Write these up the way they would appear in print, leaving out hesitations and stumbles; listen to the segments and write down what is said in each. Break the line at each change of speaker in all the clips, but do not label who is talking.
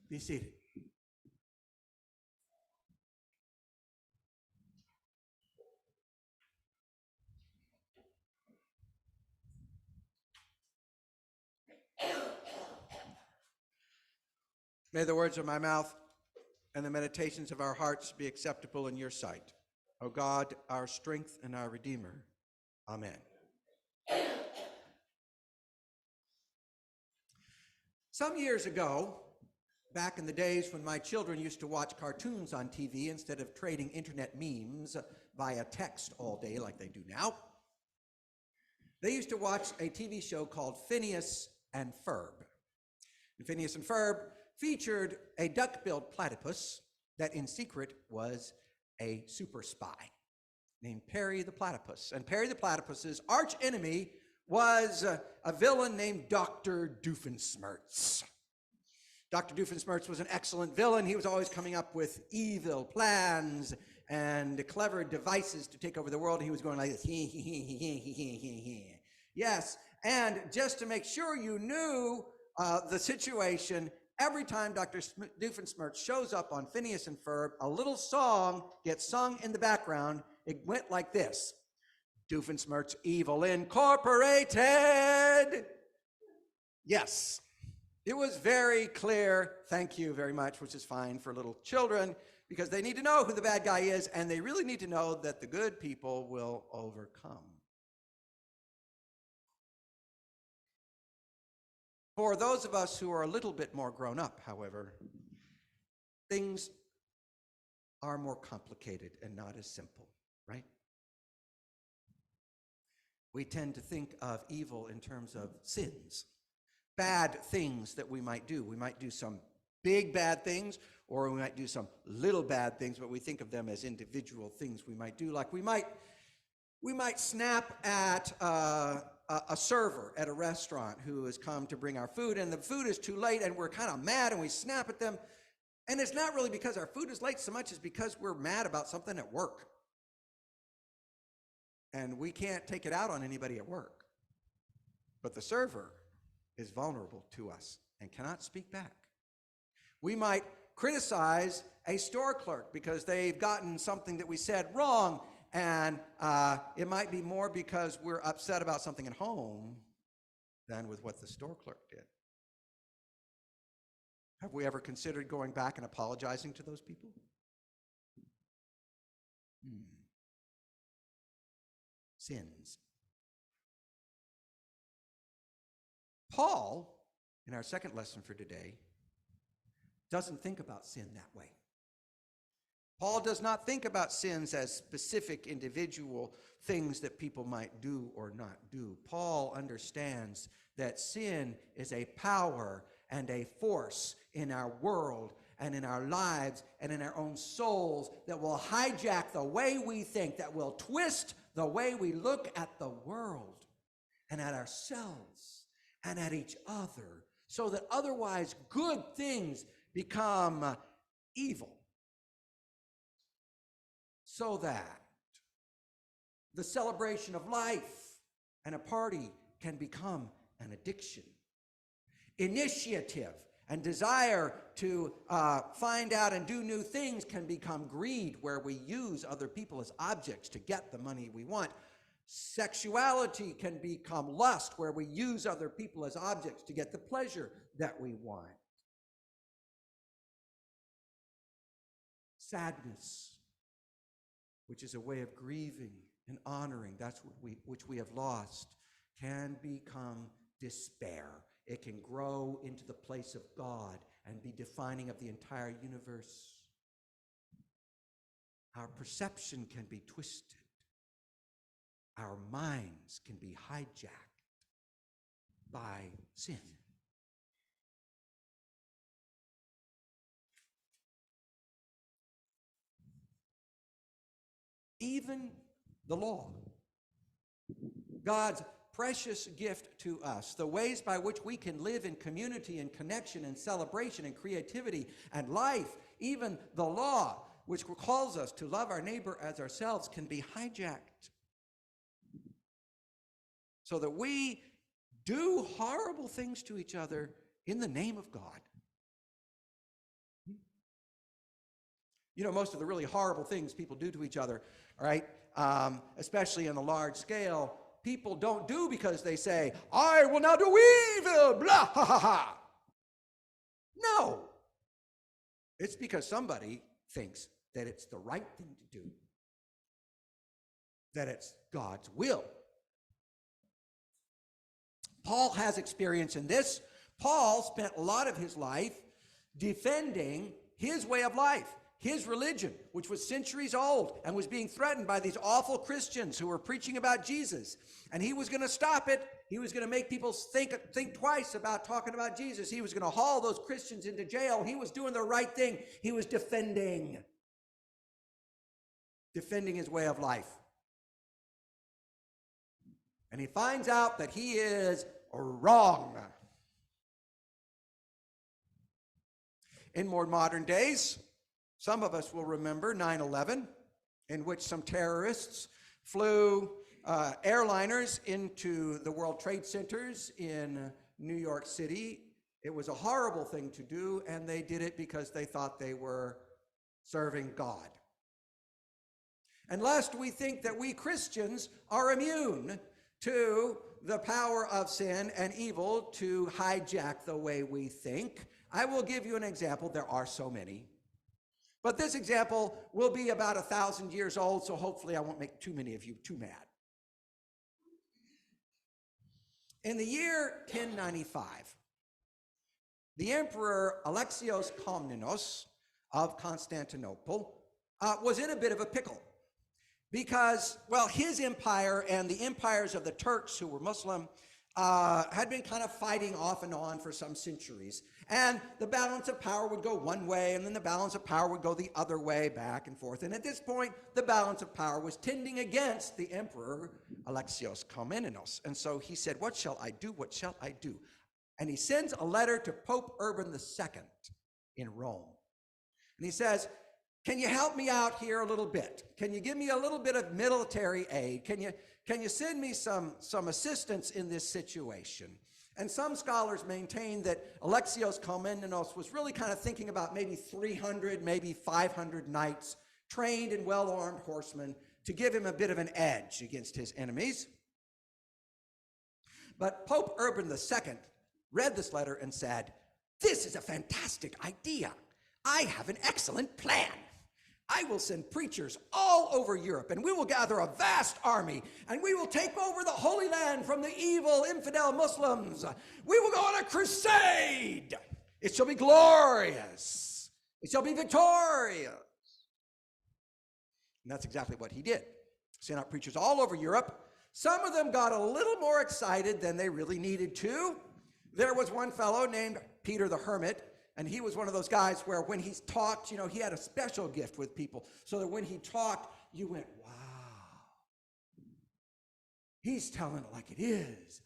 Be seated. May the words of my mouth and the meditations of our hearts be acceptable in your sight, O God, our strength and our Redeemer. Amen. Some years ago, back in the days when my children used to watch cartoons on TV instead of trading internet memes via text all day like they do now, they used to watch a TV show called Phineas and Ferb. And Phineas and Ferb featured a duck-billed platypus that in secret was a super spy named Perry the Platypus. And Perry the Platypus's arch enemy was a villain named Dr. Doofenshmirtz. Dr. Doofenshmirtz was an excellent villain. He was always coming up with evil plans and clever devices to take over the world. He was going like this. Yes, and just to make sure you knew the situation, every time Dr. Doofenshmirtz shows up on Phineas and Ferb, a little song gets sung in the background. It went like this. Doofenshmirtz Evil Incorporated. Yes, it was very clear, thank you very much, which is fine for little children, because they need to know who the bad guy is, and they really need to know that the good people will overcome. For those of us who are a little bit more grown up, however, things are more complicated and not as simple, right? We tend to think of evil in terms of sins, bad things that we might do. We might do some big bad things, or we might do some little bad things, but we think of them as individual things we might do. Like we might snap at a server at a restaurant who has come to bring our food, and the food is too late, and we're kind of mad, and we snap at them. And it's not really because our food is late so much as because we're mad about something at work. And we can't take it out on anybody at work. But the server is vulnerable to us and cannot speak back. We might criticize a store clerk because they've gotten something that we said wrong, and it might be more because we're upset about something at home than with what the store clerk did. Have we ever considered going back and apologizing to those people? Sins. Paul, in our second lesson for today, doesn't think about sin that way. Paul does not think about sins as specific individual things that people might do or not do. Paul understands that sin is a power and a force in our world and in our lives and in our own souls that will hijack the way we think, that will twist the way we look at the world and at ourselves and at each other, so that otherwise good things become evil. So that the celebration of life and a party can become an addiction. Initiative and desire to find out and do new things can become greed, where we use other people as objects to get the money we want. Sexuality can become lust, where we use other people as objects to get the pleasure that we want. Sadness, which is a way of grieving and honoring that's which we have lost, can become despair. It can grow into the place of God and be defining of the entire universe. Our perception can be twisted. Our minds can be hijacked by sin. Even the law, God's precious gift to us, the ways by which we can live in community and connection and celebration and creativity and life, even the law, which calls us to love our neighbor as ourselves, can be hijacked so that we do horrible things to each other in the name of God. You know, most of the really horrible things people do to each other, all right, especially on a large scale, people don't do because they say, I will now do evil, blah, ha, ha, ha. No. It's because somebody thinks that it's the right thing to do, that it's God's will. Paul has experience in this. Paul spent a lot of his life defending his way of life, his religion, which was centuries old and was being threatened by these awful Christians who were preaching about Jesus. And he was going to stop it. He was going to make people think twice about talking about Jesus. He was going to haul those Christians into jail. He was doing the right thing. He was defending his way of life. And he finds out that he is wrong. In more modern days, some of us will remember 9/11, in which some terrorists flew airliners into the World Trade Centers in New York City. It was a horrible thing to do, and they did it because they thought they were serving God. And lest we think that we Christians are immune to the power of sin and evil to hijack the way we think, I will give you an example. There are so many. But this example will be about 1,000 years old, so hopefully I won't make too many of you too mad. In the year 1095, the Emperor Alexios Komnenos of Constantinople was in a bit of a pickle because, well, his empire and the empires of the Turks who were Muslim had been kind of fighting off and on for some centuries. And the balance of power would go one way, and then the balance of power would go the other way, back and forth. And at this point, the balance of power was tending against the Emperor Alexios Komnenos. And so he said, what shall I do? What shall I do? And he sends a letter to Pope Urban II in Rome. And he says, can you help me out here a little bit? Can you give me a little bit of military aid? Can you send me some assistance in this situation? And some scholars maintain that Alexios Komnenos was really kind of thinking about maybe 300, maybe 500 knights, trained and well-armed horsemen, to give him a bit of an edge against his enemies. But Pope Urban II read this letter and said, this is a fantastic idea. I have an excellent plan. I will send preachers all over Europe, and we will gather a vast army, and we will take over the Holy Land from the evil infidel Muslims. We will go on a crusade. It shall be glorious. It shall be victorious. And that's exactly what he did. Sent out preachers all over Europe. Some of them got a little more excited than they really needed to. There was one fellow named Peter the Hermit, and he was one of those guys where when he talked, you know, he had a special gift with people. So that when he talked, you went, wow. He's telling it like it is.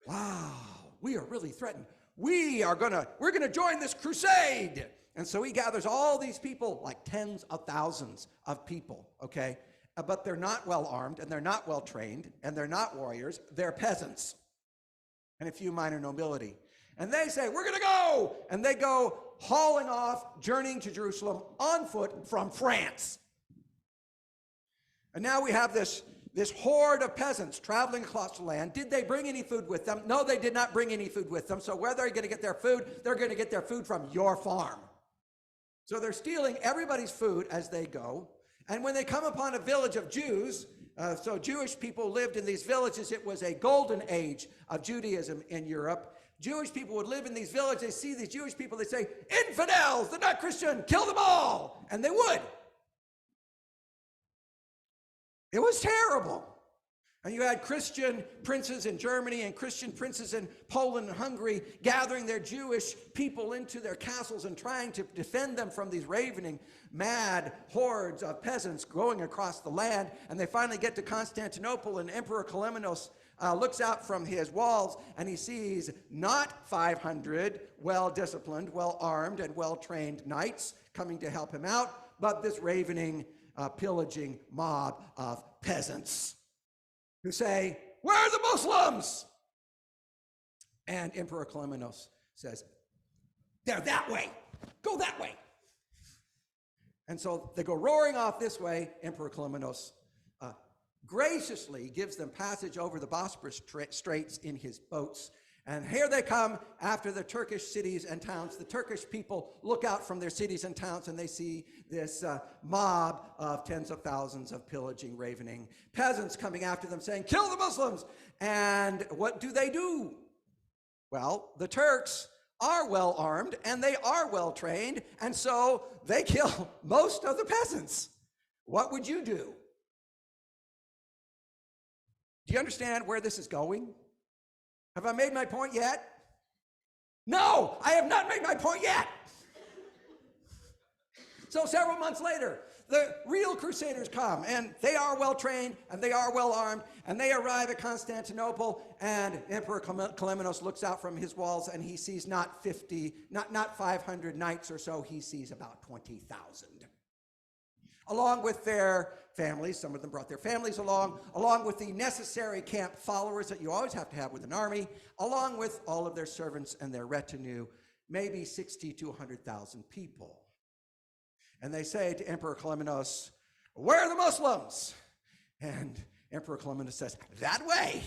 Wow, we are really threatened. We're gonna join this crusade. And so he gathers all these people, like tens of thousands of people, okay? But they're not well armed, and they're not well trained, and they're not warriors. They're peasants and a few minor nobility. And they say, we're going to go. And they go hauling off, journeying to Jerusalem on foot from France. And now we have this horde of peasants traveling across the land. Did they bring any food with them? No, they did not bring any food with them. So where they're going to get their food, they're going to get their food from your farm. So they're stealing everybody's food as they go. And when they come upon a village of Jews, so Jewish people lived in these villages. It was a golden age of Judaism in Europe. Jewish people would live in these villages. They see these Jewish people. They say, infidels, they're not Christian, kill them all. And they would. It was terrible. And you had Christian princes in Germany and Christian princes in Poland and Hungary gathering their Jewish people into their castles and trying to defend them from these ravening, mad hordes of peasants going across the land. And they finally get to Constantinople, and Emperor Komnenos looks out from his walls, and he sees not 500 well-disciplined, well-armed, and well-trained knights coming to help him out, but this ravening, pillaging mob of peasants who say, where are the Muslims? And Emperor Komnenos says, they're that way. Go that way. And so they go roaring off this way. Emperor Kallimenos graciously gives them passage over the Bosporus Straits in his boats. And here they come after the Turkish cities and towns. The Turkish people look out from their cities and towns and they see this mob of tens of thousands of pillaging, ravening peasants coming after them saying, kill the Muslims. And what do? Well, the Turks are well armed and they are well trained, and so they kill most of the peasants. What would you do? Do you understand where this is going? Have I made my point yet? No, I have not made my point yet. So several months later, the real crusaders come, and they are well trained, and they are well armed, and they arrive at Constantinople, and Emperor Kallimenos looks out from his walls, and he sees not 500 knights or so, he sees about 20,000. Along with their families, some of them brought their families along with the necessary camp followers that you always have to have with an army, along with all of their servants and their retinue, maybe 60 to 100,000 people. And they say to Emperor Kallimenos, where are the Muslims? And Emperor Kallimenos says, that way.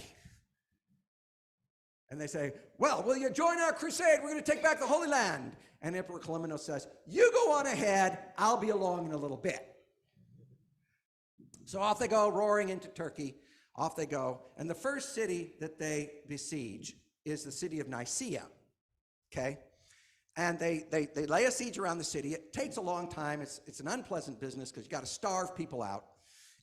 And they say, well, will you join our crusade? We're going to take back the Holy Land. And Emperor Kallimenos says, you go on ahead, I'll be along in a little bit. So off they go, roaring into Turkey. Off they go. And the first city that they besiege is the city of Nicaea. Okay? And they lay a siege around the city. It takes a long time. It's an unpleasant business because you got to starve people out.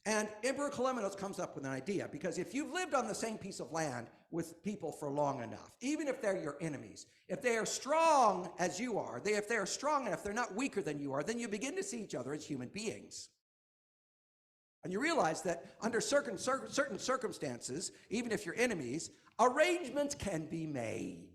And Emperor Kallimenos comes up with an idea, because if you've lived on the same piece of land with people for long enough, even if they're your enemies, if they are strong as you are, if they are strong enough, they're not weaker than you are, then you begin to see each other as human beings. And you realize that under certain circumstances, even if you're enemies, arrangements can be made,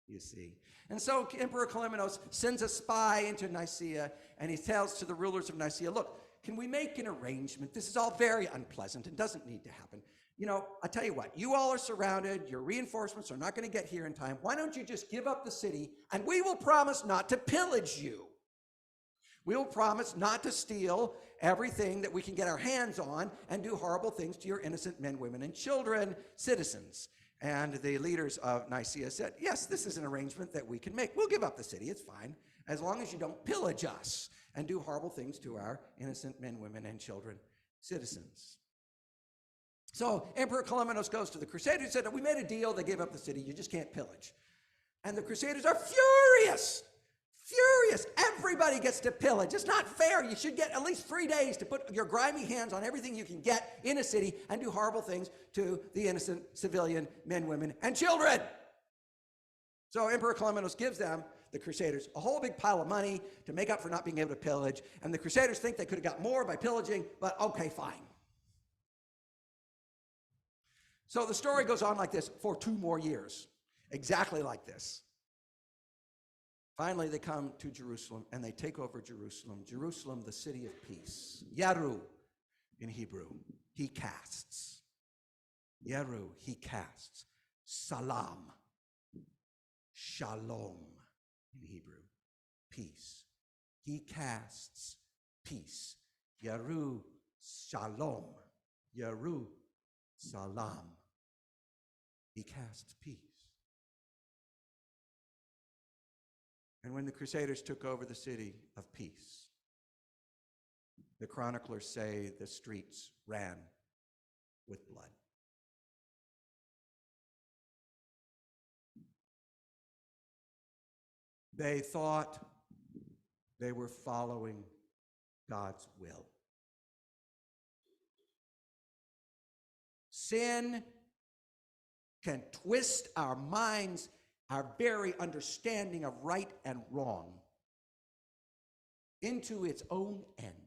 you see. And so Emperor Kallimenos sends a spy into Nicaea, and he tells to the rulers of Nicaea, look, can we make an arrangement? This is all very unpleasant and doesn't need to happen. You know, I tell you what, you all are surrounded, your reinforcements are not going to get here in time. Why don't you just give up the city, and we will promise not to pillage you. We will promise not to steal everything that we can get our hands on and do horrible things to your innocent men, women, and children, citizens. And the leaders of Nicaea said, yes, this is an arrangement that we can make. We'll give up the city, it's fine, as long as you don't pillage us and do horrible things to our innocent men, women, and children, citizens. So Emperor Kallimenos goes to the Crusaders and said, we made a deal, they gave up the city, you just can't pillage. And the Crusaders are furious. Furious. Everybody gets to pillage. It's not fair. You should get at least 3 days to put your grimy hands on everything you can get in a city and do horrible things to the innocent civilian men, women, and children. So Emperor Kallimenos gives them, the Crusaders, a whole big pile of money to make up for not being able to pillage. And the Crusaders think they could have got more by pillaging, but okay, fine. So the story goes on like this for 2 more years, exactly like this. Finally, they come to Jerusalem, and they take over Jerusalem. Jerusalem, the city of peace. Yaru in Hebrew, he casts. Yaru, he casts. Salam, shalom in Hebrew, peace. He casts peace. Yaru, shalom. Yaru, salam. He casts peace. And when the Crusaders took over the city of peace, the chroniclers say the streets ran with blood. They thought they were following God's will. Sin can twist our minds, our very understanding of right and wrong, into its own ends.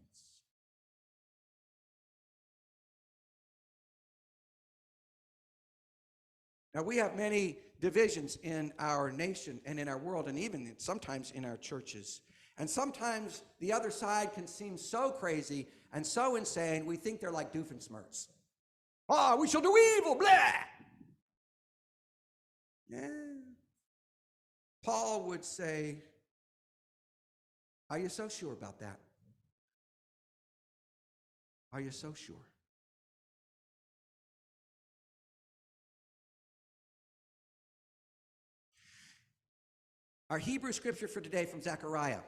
Now, we have many divisions in our nation and in our world, and even sometimes in our churches. And sometimes the other side can seem so crazy and so insane, we think they're like Doofenshmirtz. Ah, we shall do evil, blah! Yeah. Paul would say, are you so sure about that? Are you so sure? Our Hebrew scripture for today from Zechariah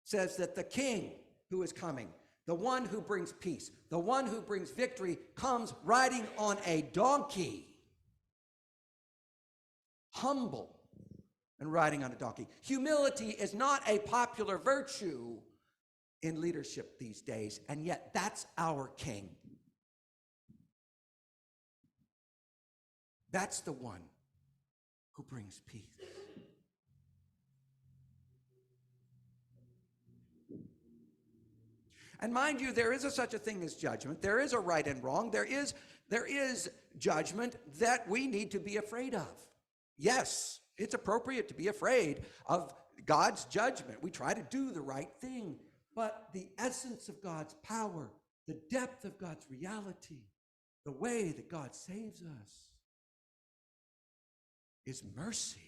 says that the king who is coming, the one who brings peace, the one who brings victory, comes riding on a donkey. Humble and riding on a donkey. Humility is not a popular virtue in leadership these days, and yet that's our king. That's the one who brings peace. And mind you, there is such a thing as judgment. There is a right and wrong. There is judgment that we need to be afraid of. Yes, it's appropriate to be afraid of God's judgment. We try to do the right thing. But the essence of God's power, the depth of God's reality, the way that God saves us is mercy.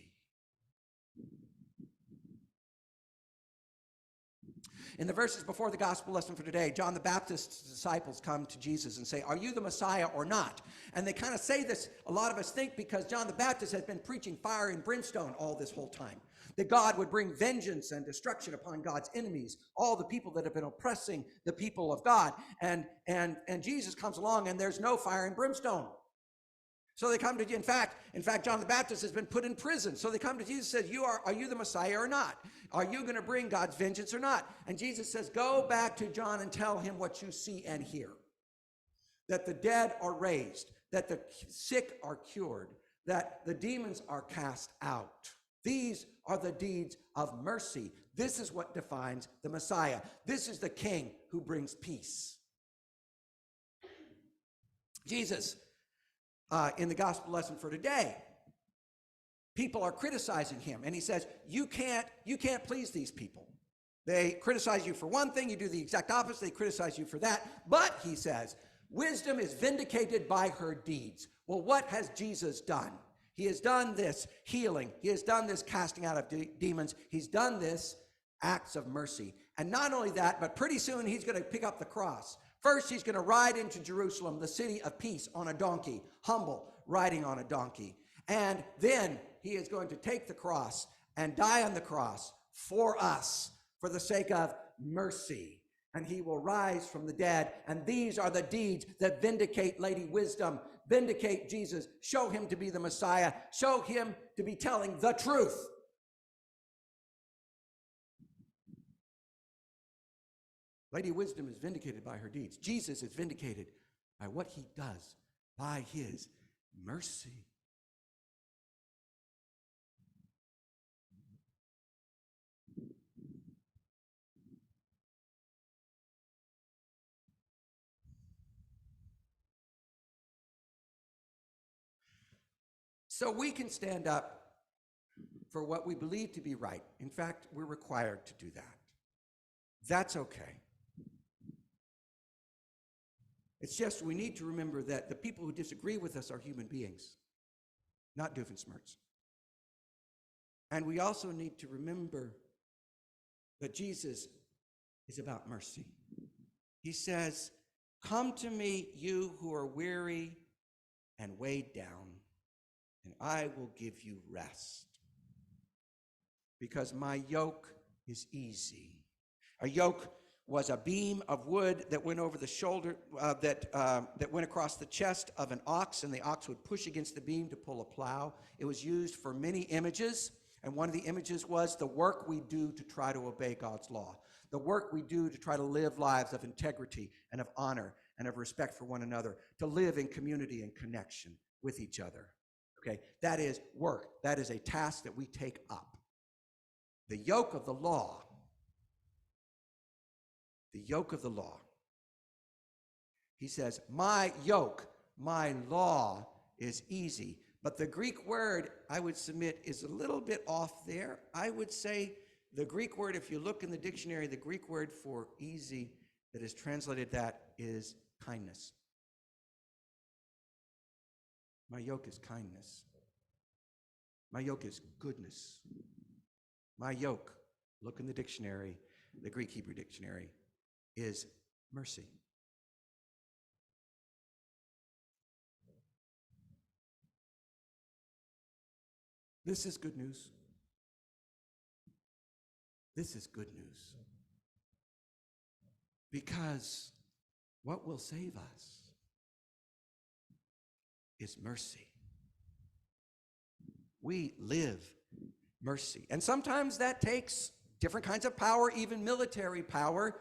In the verses before the gospel lesson for today, John the Baptist's disciples come to Jesus and say, "Are you the Messiah or not?" And they kind of say this, a lot of us think, because John the Baptist has been preaching fire and brimstone all this whole time. That God would bring vengeance and destruction upon God's enemies, all the people that have been oppressing the people of God. And Jesus comes along and there's no fire and brimstone. So they come to, in fact, John the Baptist has been put in prison. So they come to Jesus and says, are you the Messiah or not? Are you going to bring God's vengeance or not? And Jesus says, go back to John and tell him what you see and hear. That the dead are raised, that the sick are cured, that the demons are cast out. These are the deeds of mercy. This is what defines the Messiah. This is the King who brings peace. Jesus, in the gospel lesson for today, people are criticizing him, and he says, you can't please these people. They criticize you for one thing, you do the exact opposite, they criticize you for that. But, he says, wisdom is vindicated by her deeds. Well, what has Jesus done? He has done this healing. He has done this casting out of demons. He's done this acts of mercy. And not only that, but pretty soon he's going to pick up the cross. First, he's going to ride into Jerusalem, the city of peace, on a donkey, humble, riding on a donkey. And then he is going to take the cross and die on the cross for us, for the sake of mercy. And he will rise from the dead. And these are the deeds that vindicate Lady Wisdom, vindicate Jesus, show him to be the Messiah, show him to be telling the truth. Lady Wisdom is vindicated by her deeds. Jesus is vindicated by what he does, by his mercy. So we can stand up for what we believe to be right. In fact, we're required to do that. That's okay. It's just we need to remember that the people who disagree with us are human beings, not Doofenshmirtz. And we also need to remember that Jesus is about mercy. He says, come to me, you who are weary and weighed down, and I will give you rest. Because my yoke is easy. A yoke was a beam of wood that went over the shoulder, that went across the chest of an ox, and the ox would push against the beam to pull a plow. It was used for many images, and one of the images was the work we do to try to obey God's law, the work we do to try to live lives of integrity and of honor and of respect for one another, to live in community and connection with each other. Okay, that is work. That is a task that we take up. The yoke of the law. The yoke of the law. He says, my yoke, my law is easy. But the Greek word, I would submit, is a little bit off there. I would say the Greek word, if you look in the dictionary, the Greek word for easy that is translated that is kindness. My yoke is kindness. My yoke is goodness. My yoke, look in the dictionary, the Greek Hebrew dictionary, is mercy. This is good news. This is good news. Because what will save us is mercy. We live mercy. And sometimes that takes different kinds of power, even military power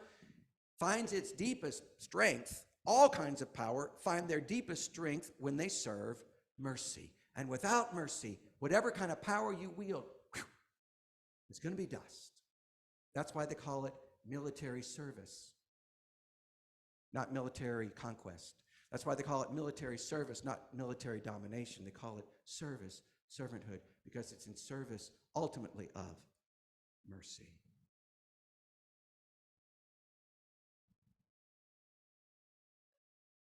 finds its deepest strength. All kinds of power find their deepest strength when they serve mercy. And without mercy, whatever kind of power you wield, it's going to be dust. That's why they call it military service, not military conquest. That's why they call it military service, not military domination. They call it service, servanthood, because it's in service ultimately of mercy.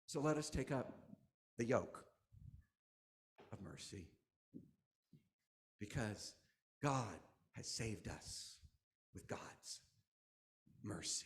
So let us take up the yoke of mercy, because God has saved us with God's mercy.